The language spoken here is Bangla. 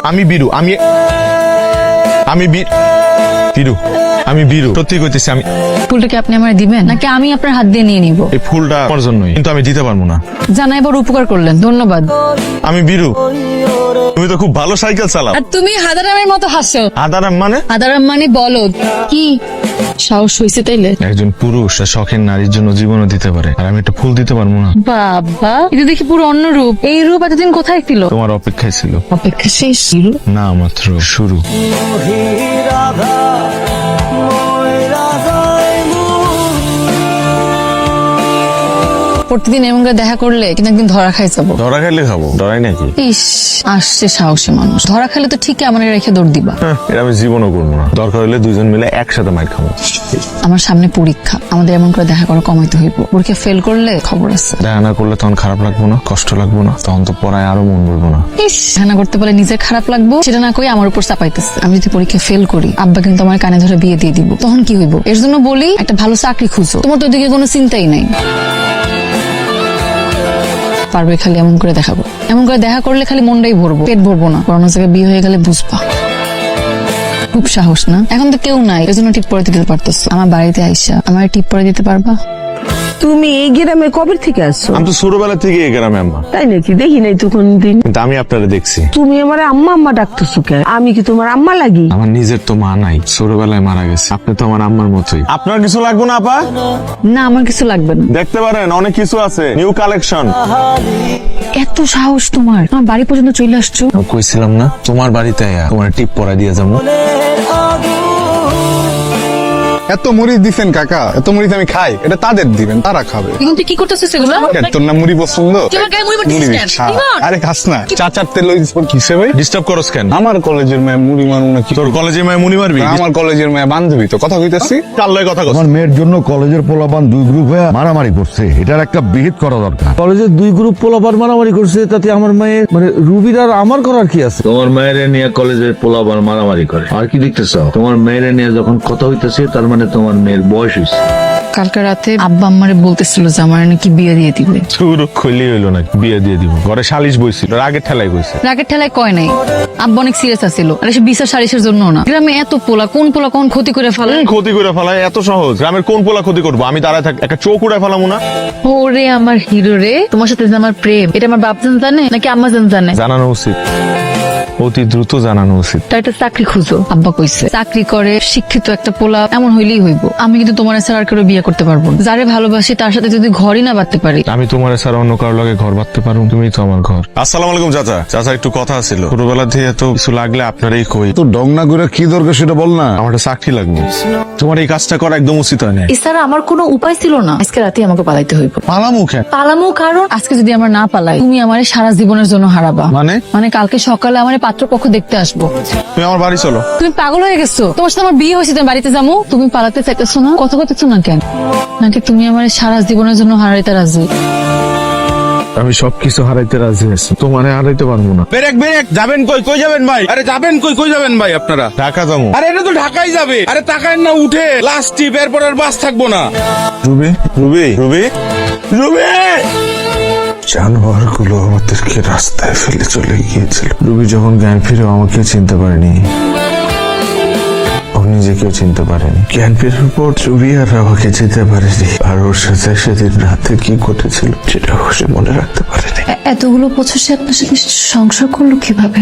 আমি বিরু, আমি বিরু সত্যি কইতেছি। আমি ফুলটা কি আপনি আমার দিবেন নাকি আমি আপনার হাত দিয়ে নিয়ে নিব? এই ফুলটা আমার জন্যই, কিন্তু আমি দিতে পারবো না। জানাই বড় উপকার করলেন, ধন্যবাদ। আমি বিরু, তুমি তো খুব ভালো সাইকেল চালাও। আর তুমি হাদারামের মতো হাসো। আদারাম মানে? হাদারাম মানে বলদ। কি সাহস হইছে তাইলে? একজন পুরুষ তার শখের নারীর জন্য জীবনও দিতে পারে, আর আমি একটা ফুল দিতে পারবো না? বাবা, এটা দেখি পুরো অন্য রূপ। এই রূপ এতদিন কোথায় ছিল? তোমার অপেক্ষায় ছিল। অপেক্ষা শেষ? না, মাত্র শুরু। প্রতিদিন এমন করে দেখা করলে কিন্তু একদিন ধরা খাই যাবো। ধরা খাইলে খাবো, ধরাই নাকি? ইস, আসছে সাহসী মানুষ। ধরা খাইলে তো ঠিক আমার রেখে দৌড় দিবা। এটা আমি জীবনও করবো না। দরকার হলে দুজন মিলে একসাথে মাইর খাবো। আমার সামনে পরীক্ষা, আমাদের এমন করে দেখা করা কমাইতে হইব। পরীক্ষা ফেল করলে খবর আছে। দেখা না করলে তখন খারাপ লাগবো না, কষ্ট লাগবো না, তখন তো পড়ায় আরো মন বলবো না। ইস, দেখা করতে পারলে নিজের খারাপ লাগবো, সেটা না কই আমার উপর চাপাইতেছে। আমি যদি পরীক্ষা ফেল করি, আব্বা কিন্তু আমার কানে ধরে বিয়ে দিয়ে দিব। তখন কি হইব? এর জন্য বলি একটা ভালো চাকরি খুঁজো। তোমার তো ওদিকে কোনো চিন্তাই নাই। পারবে খালি এমন করে দেখাবো। এমন করে দেখা করলে খালি মনটাই ভরবো, পেট ভরবো না। পড়ানোর জায়গায় বিয়ে হয়ে গেলে বুঝবা। খুব সাহস না? এখন তো কেউ নাই, এর জন্য টিপ পরে দিতে পারতেছো। আমার বাড়িতে আইসা আমার টিপ পরে দিতে পারবা? তুমি এই গ্রামে কবে থেকে আসছো? আমি তো ছোটবেলা থেকে এই গ্রামে আম্মা। তাই নাকি? দেখি নাই তো কোনদিন। কিন্তু আমি আপনারা দেখছি। তুমি আমার আম্মা আম্মা ডাকতেছো কেন? আমি কি তোমার আম্মা লাগি? আমার নিজের তো মা নাই, ছোটবেলায় মারা গেছে। আপনি তো আমার আম্মার মতোই। আপনার কিছু লাগবে না আপা? না, আমার কিছু লাগবে না। দেখতে পারেন, অনেক কিছু আছে, নিউ কালেকশন। এত সাহস তোমার? তোমার বাড়ি পর্যন্ত চলে আসছো? কইছিলাম না তোমার বাড়িতে আয়া তোমার টিপ পরা দিয়ে যাবো। এত মরিচ দিচ্ছেন কাকা, এত মরিচ আমি খাই, এটা তাদের দিবেন, তারা খাবে। এখন তুই কি করতেছিস এগুলো? তোর না মুড়ি পছন্দ? তুই আমার গায়ে মুড়ি মারতেছিস কেন? খা। ইমন! আরে খাস না, চাচার তেল কিসে ভাই? ডিস্টার্ব করস কেন? আমার কলেজের মেয়ে মুড়ি মারু না কি? তোর কলেজে মায় মুনি মারবি? আমার কলেজের মেয়ে বান্ধবী, তো কথা কইতেছি। কাল লয় কথা কস। আমার মেয়ের জন্য কলেজের পোলাপান দুই গ্রুপ হয়ে মারামারি করছে, এটার একটা বিহিত করা দরকার। কলেজের দুই গ্রুপ পোলাপান মারামারি করছে, তাতে আমার মেয়ে মানে রুবির আর আমার করার কি আছে? তোমার মেয়ের নিয়ে কলেজের পোলাপান মারামারি করে, আর কি দেখতেছ? তোমার মেয়ের নিয়ে যখন কথা হইতেছে, তার মানে তোমার মেয়ের বয়স হয়েছে। কালকে রাতে আব্বা আম্মারে বলতেছিল যে আমার নাকি বিয়ে দিয়ে দিবে। শুরু খুলি হইলো না, বিয়ে দিয়ে দিব। ঘরে সালিশ বইছিল, রাগের ঠেলাই বইছে। রাগের ঠেলায় কয় নাই, আব্বা অনেক সিরিয়াস আছিল। আর সে বিচার সালিশের জন্য না। গ্রামে এত পোলা, কোন পোলা কোন ক্ষতি করে ফেলে। ক্ষতি করে ফেলায় এত সহজ? গ্রামের কোন পোলা ক্ষতি করবো? আমি দাঁড়ায় থাক, একটা চোখ উড়ায় ফেলামো না? ওরে আমার হিরো রে, তোমার সাথে যে আমার প্রেম, এটা আমার বাপ জানে নাকি আম্মা জানে? জানানো উচিত, অতি দ্রুত জানানো উচিত। তাই একটা চাকরি খুঁজো, আব্বা কইছে। চাকরি করে শিক্ষিত একটা পোলা এমন হইলেই হইব। আমি কিন্তু তোমার ছাড়া আর কেউ বিয়ে করতে পারবো না। যারে ভালোবাসি তার সাথে যদি ঘরই না বাঁধতে পারি। আমি তোমার ছাড়া অন্য কারোর লগে ঘর বাঁধতে পারো? তুমি তো আমার ঘর। আসসালামু আলাইকুম চাচা। চাচা একটু কথা ছিল, ছোটবেলা থেকে তো কিছু লাগলে আপনারই কই। তো ডং না করে কি দরকার সেটা বল না। আমার একটা চাকরি লাগবে। তোমার এই কাজটা করা একদম উচিত হয় না। এছাড়া আমার কোনো উপায় ছিল না। আজকে রাতে আমাকে পালাইতে হইব। পালামু কেন? পালামো কারণ আজকে যদি আমরা না পালাই, তুমি আমারে সারা জীবনের জন্য হারাবা। মানে কালকে সকালে আমার পাত্রপক্ষ দেখতে আসবো। তুমি আমার বাড়ি চলো। তুমি পাগল হয়ে গেছো? তোমার সাথে আমার বিয়ে হয়েছে, তুমি বাড়িতে যাবো? তুমি পালাতে চাইতেছো না? কথা বলতেছো না কেন? নাকি তুমি আমার সারা জীবনের জন্য হারাইতে রাজি? আমি সবকিছু হারাইতে রাজি আছি, তোমারে হারাইতে পারবো না। ব্রেক ব্রেক, যাবেন কই? কই যাবেন ভাই? আরে যাবেন কই? কই যাবেন ভাই আপনারা? ঢাকা যাবো। আরে এটা তো ঢাকাই যাবে। আরে তাকায় না, উঠে লাস্ট ট্রিপ, এরপর আর বাস থাকবো না। Ruby, Ruby, Ruby, Ruby! জানোয়ার গুলো আমাদেরকে রাস্তায় ফেলে চলে গিয়েছিল। রুবি যখন জ্ঞান ফিরে আমাকে চিনতে পারেনি, ও নিজেকেও চিনতে পারেনি। জ্ঞান ফেরার পর চুরি আর আমাকে চিনতে পারেনি। আর ওর সাথে সেদিন রাতে কি ঘটেছিল সেটা সে মনে রাখতে পারেনি। এতগুলো বছর সে আপনার সাথে সংসার করলো কিভাবে?